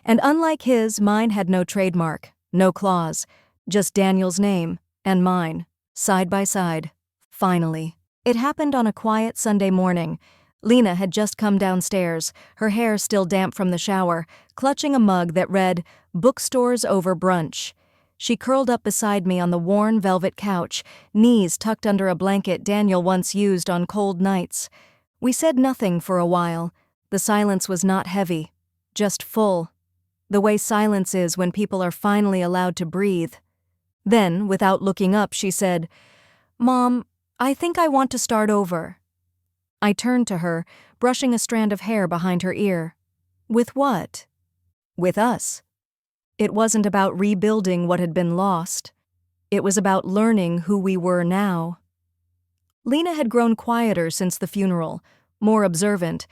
And unlike his, mine had no trademark, no clause, just Daniel's name and mine, side by side. Finally. It happened on a quiet Sunday morning. Lena had just come downstairs, her hair still damp from the shower, clutching a mug that read, "Bookstores over brunch." She curled up beside me on the worn velvet couch, knees tucked under a blanket Daniel once used on cold nights. We said nothing for a while. The silence was not heavy, just full. The way silence is when people are finally allowed to breathe. Then, without looking up, she said, "Mom, I think I want to start over." I turned to her, brushing a strand of hair behind her ear. With what? With us. It wasn't about rebuilding what had been lost. It was about learning who we were now. Lena had grown quieter since the funeral, more observant,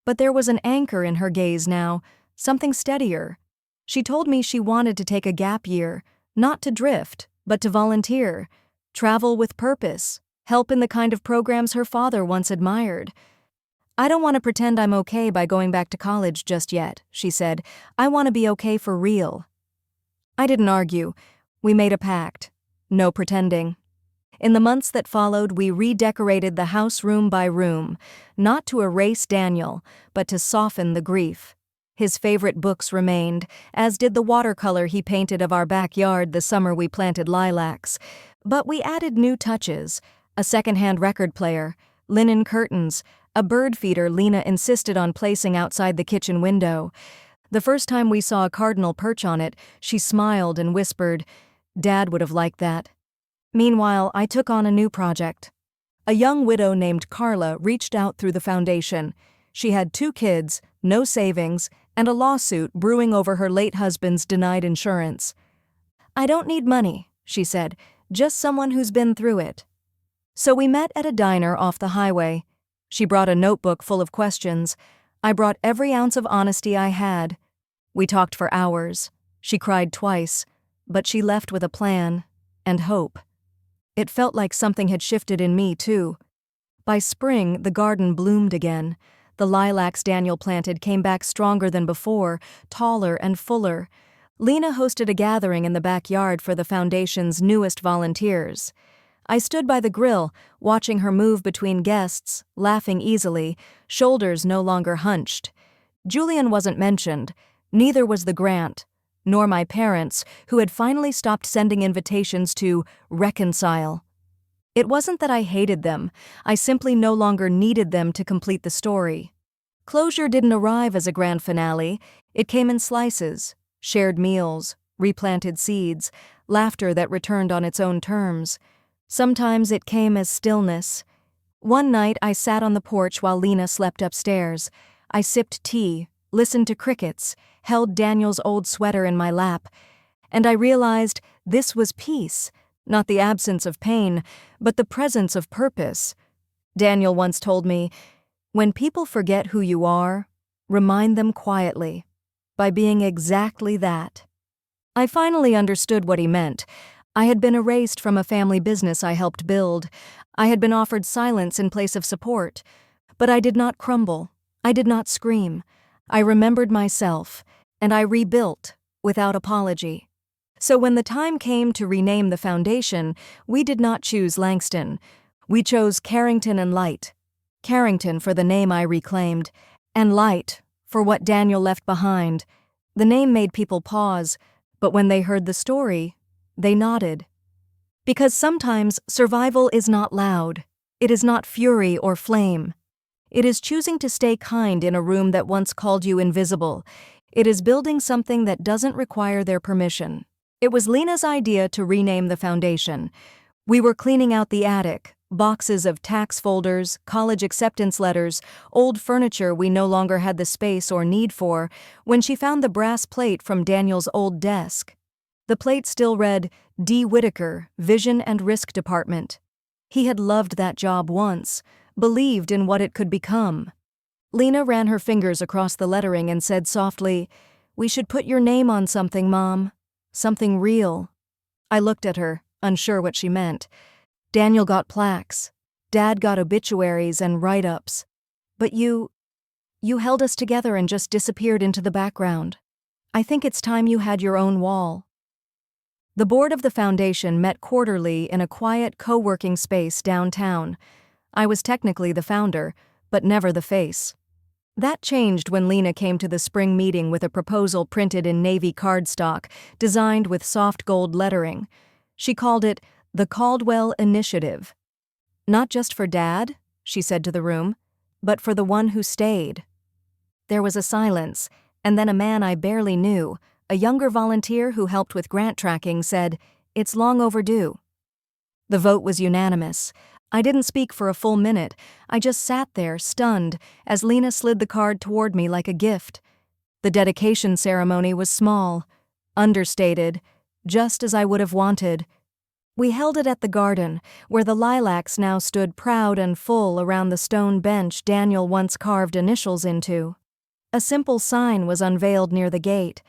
but there was an anchor in her gaze now, something steadier. She told me she wanted to take a gap year, not to drift, but to volunteer, travel with purpose, help in the kind of programs her father once admired. "I don't want to pretend I'm okay by going back to college just yet," she said. "I want to be okay for real." I didn't argue. We made a pact. No pretending. In the months that followed, we redecorated the house room by room, not to erase Daniel, but to soften the grief. His favorite books remained, as did the watercolor he painted of our backyard the summer we planted lilacs. But we added new touches, a second-hand record player, linen curtains, a bird feeder Lena insisted on placing outside the kitchen window. The first time we saw a cardinal perch on it, she smiled and whispered, "Dad would have liked that." Meanwhile, I took on a new project. A young widow named Carla reached out through the foundation. She had 2 kids, no savings, and a lawsuit brewing over her late husband's denied insurance. "I don't need money," she said, "just someone who's been through it." So we met at a diner off the highway. She brought a notebook full of questions. I brought every ounce of honesty I had. We talked for hours. She cried twice, but she left with a plan and hope. It felt like something had shifted in me, too. By spring, the garden bloomed again. The lilacs Daniel planted came back stronger than before, taller and fuller. Lena hosted a gathering in the backyard for the foundation's newest volunteers. I stood by the grill, watching her move between guests, laughing easily, shoulders no longer hunched. Julian wasn't mentioned, neither was the grant, nor my parents, who had finally stopped sending invitations to reconcile. It wasn't that I hated them, I simply no longer needed them to complete the story. Closure didn't arrive as a grand finale, it came in slices, shared meals, replanted seeds, laughter that returned on its own terms. Sometimes it came as stillness. One night I sat on the porch while Lena slept upstairs. I sipped tea, listened to crickets, held Daniel's old sweater in my lap, and I realized this was peace, not the absence of pain, but the presence of purpose. Daniel once told me, "When people forget who you are, remind them quietly, by being exactly that." I finally understood what he meant. I had been erased from a family business I helped build. I had been offered silence in place of support. But I did not crumble. I did not scream. I remembered myself, and I rebuilt without apology. So when the time came to rename the foundation, we did not choose Langston. We chose Carrington and Light. Carrington for the name I reclaimed, and Light for what Daniel left behind. The name made people pause, but when they heard the story, they nodded. Because sometimes survival is not loud. It is not fury or flame. It is choosing to stay kind in a room that once called you invisible. It is building something that doesn't require their permission. It was Lena's idea to rename the foundation. We were cleaning out the attic, boxes of tax folders, college acceptance letters, old furniture we no longer had the space or need for, when she found the brass plate from Daniel's old desk. The plate still read, D. Whitaker, Vision and Risk Department. He had loved that job once, believed in what it could become. Lena ran her fingers across the lettering and said softly, "We should put your name on something, Mom. Something real." I looked at her, unsure what she meant. Daniel got plaques. Dad got obituaries and write-ups. But you held us together and just disappeared into the background. I think it's time you had your own wall. The board of the foundation met quarterly in a quiet co-working space downtown. I was technically the founder, but never the face. That changed when Lena came to the spring meeting with a proposal printed in navy cardstock, designed with soft gold lettering. She called it the Caldwell Initiative. "Not just for Dad," she said to the room, "but for the one who stayed." There was a silence, and then a man I barely knew, a younger volunteer who helped with grant tracking, said, "It's long overdue." The vote was unanimous. I didn't speak for a full minute. I just sat there, stunned, as Lena slid the card toward me like a gift. The dedication ceremony was small, understated, just as I would have wanted. We held it at the garden, where the lilacs now stood proud and full around the stone bench Daniel once carved initials into. A simple sign was unveiled near the gate.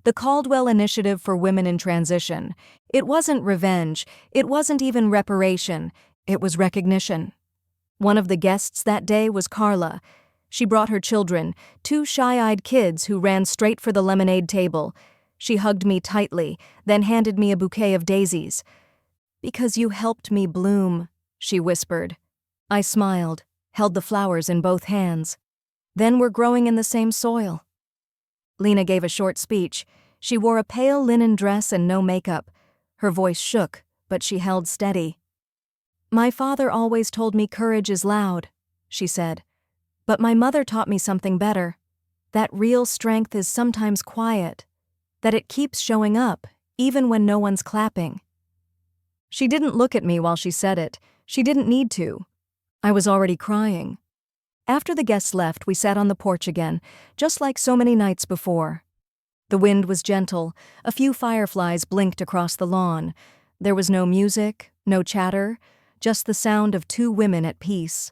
The Caldwell Initiative for Women in Transition. It wasn't revenge, it wasn't even reparation, it was recognition. One of the guests that day was Carla. She brought her children, 2 shy-eyed kids who ran straight for the lemonade table. She hugged me tightly, then handed me a bouquet of daisies. "Because you helped me bloom," she whispered. I smiled, held the flowers in both hands. "Then we're growing in the same soil." Lena gave a short speech. She wore a pale linen dress and no makeup. Her voice shook, but she held steady. "My father always told me courage is loud," she said. "But my mother taught me something better. That real strength is sometimes quiet. That it keeps showing up, even when no one's clapping." She didn't look at me while she said it. She didn't need to. I was already crying. After the guests left, we sat on the porch again, just like so many nights before. The wind was gentle. A few fireflies blinked across the lawn. There was no music, no chatter, just the sound of 2 women at peace.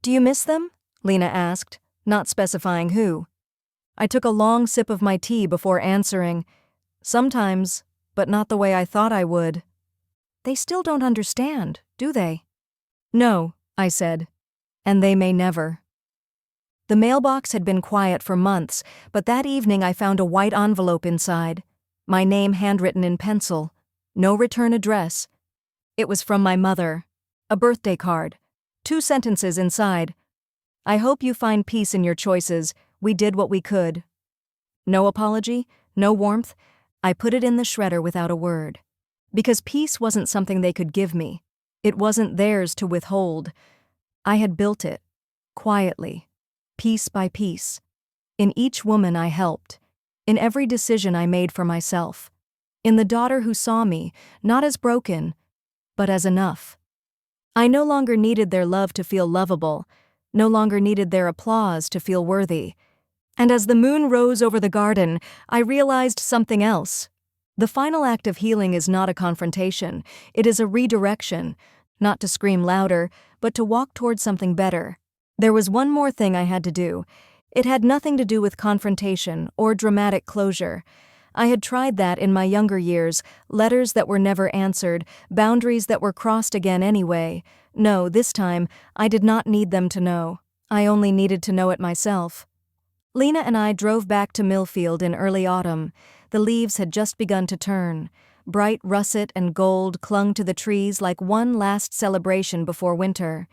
"Do you miss them?" Lena asked, not specifying who. I took a long sip of my tea before answering, "Sometimes, but not the way I thought I would." "They still don't understand, do they?" "No," I said, "and they may never." The mailbox had been quiet for months, but that evening I found a white envelope inside. My name handwritten in pencil. No return address. It was from my mother. A birthday card. 2 sentences inside. "I hope you find peace in your choices. We did what we could." No apology, no warmth. I put it in the shredder without a word. Because peace wasn't something they could give me. It wasn't theirs to withhold. I had built it. Quietly. Piece by piece. In each woman I helped. In every decision I made for myself. In the daughter who saw me, not as broken, but as enough. I no longer needed their love to feel lovable, no longer needed their applause to feel worthy. And as the moon rose over the garden, I realized something else. The final act of healing is not a confrontation, it is a redirection, not to scream louder, but to walk towards something better. There was one more thing I had to do. It had nothing to do with confrontation or dramatic closure. I had tried that in my younger years, letters that were never answered, boundaries that were crossed again anyway. No, this time, I did not need them to know. I only needed to know it myself. Lena and I drove back to Millfield in early autumn. The leaves had just begun to turn. Bright russet and gold clung to the trees like one last celebration before winter.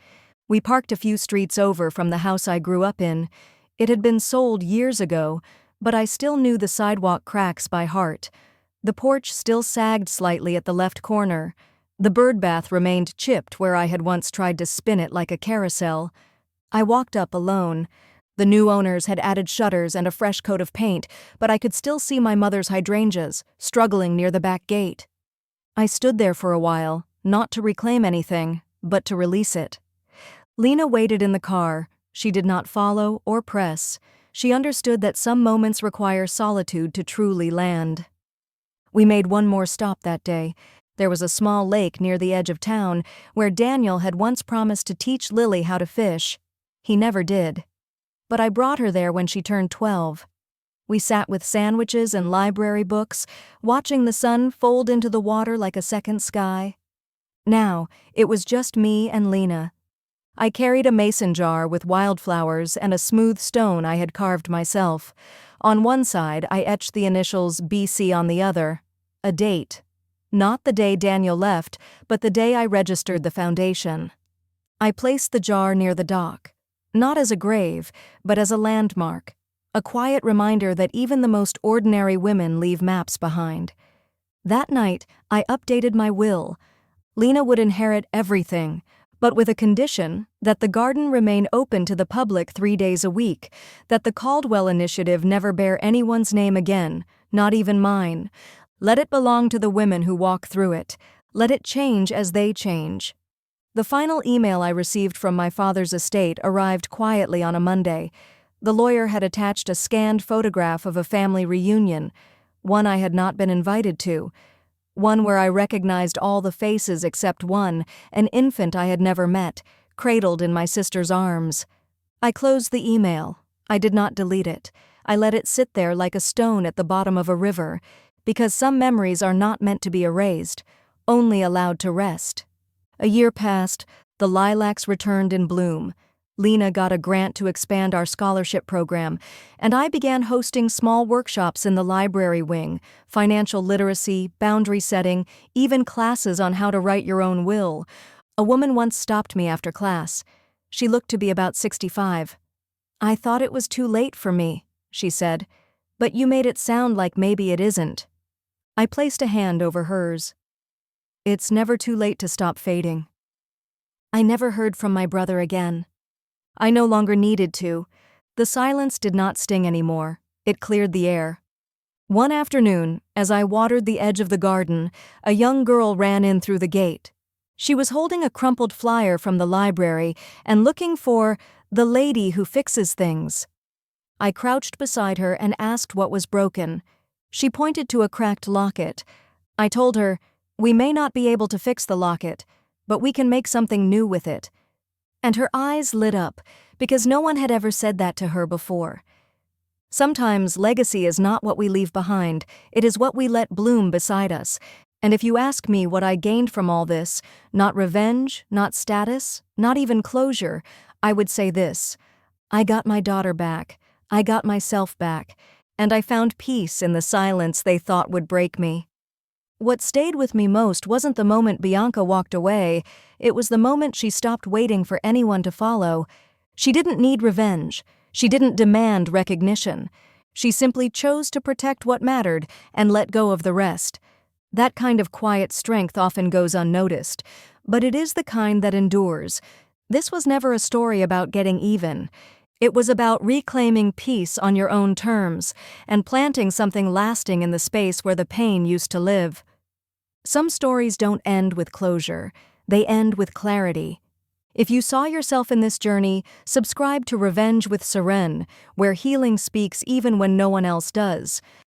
We parked a few streets over from the house I grew up in. It had been sold years ago, but I still knew the sidewalk cracks by heart. The porch still sagged slightly at the left corner. The bird bath remained chipped where I had once tried to spin it like a carousel. I walked up alone. The new owners had added shutters and a fresh coat of paint, but I could still see my mother's hydrangeas, struggling near the back gate. I stood there for a while, not to reclaim anything, but to release it. Lena waited in the car. She did not follow or press. She understood that some moments require solitude to truly land. We made one more stop that day. There was a small lake near the edge of town where Daniel had once promised to teach Lily how to fish. He never did. But I brought her there when she turned 12. We sat with sandwiches and library books, watching the sun fold into the water like a second sky. Now, it was just me and Lena. I carried a mason jar with wildflowers and a smooth stone I had carved myself. On one side, I etched the initials BC on the other. A date. Not the day Daniel left, but the day I registered the foundation. I placed the jar near the dock. Not as a grave, but as a landmark. A quiet reminder that even the most ordinary women leave maps behind. That night, I updated my will. Lena would inherit everything, but with a condition that the garden remain open to the public 3 days a week, that the Caldwell Initiative never bear anyone's name again, not even mine. Let it belong to the women who walk through it. Let it change as they change. The final email I received from my father's estate arrived quietly on a Monday. The lawyer had attached a scanned photograph of a family reunion, one I had not been invited to, one where I recognized all the faces except one, an infant I had never met, cradled in my sister's arms. I closed the email. I did not delete it. I let it sit there like a stone at the bottom of a river, because some memories are not meant to be erased, only allowed to rest. A year passed, the lilacs returned in bloom. Lena got a grant to expand our scholarship program, and I began hosting small workshops in the library wing, financial literacy, boundary setting, even classes on how to write your own will. A woman once stopped me after class. She looked to be about 65. "I thought it was too late for me," she said, "but you made it sound like maybe it isn't." I placed a hand over hers. It's never too late to stop fading. I never heard from my brother again. I no longer needed to. The silence did not sting anymore. It cleared the air. One afternoon, as I watered the edge of the garden, a young girl ran in through the gate. She was holding a crumpled flyer from the library and looking for the lady who fixes things. I crouched beside her and asked what was broken. She pointed to a cracked locket. I told her, "We may not be able to fix the locket, but we can make something new with it." And her eyes lit up, because no one had ever said that to her before. Sometimes legacy is not what we leave behind, it is what we let bloom beside us. And if you ask me what I gained from all this, not revenge, not status, not even closure, I would say this: I got my daughter back, I got myself back, and I found peace in the silence they thought would break me. What stayed with me most wasn't the moment Bianca walked away, it was the moment she stopped waiting for anyone to follow. She didn't need revenge. She didn't demand recognition. She simply chose to protect what mattered and let go of the rest. That kind of quiet strength often goes unnoticed, but it is the kind that endures. This was never a story about getting even. It was about reclaiming peace on your own terms and planting something lasting in the space where the pain used to live. Some stories don't end with closure, they end with clarity. If you saw yourself in this journey, subscribe to Revenge with Seren, where healing speaks even when no one else does.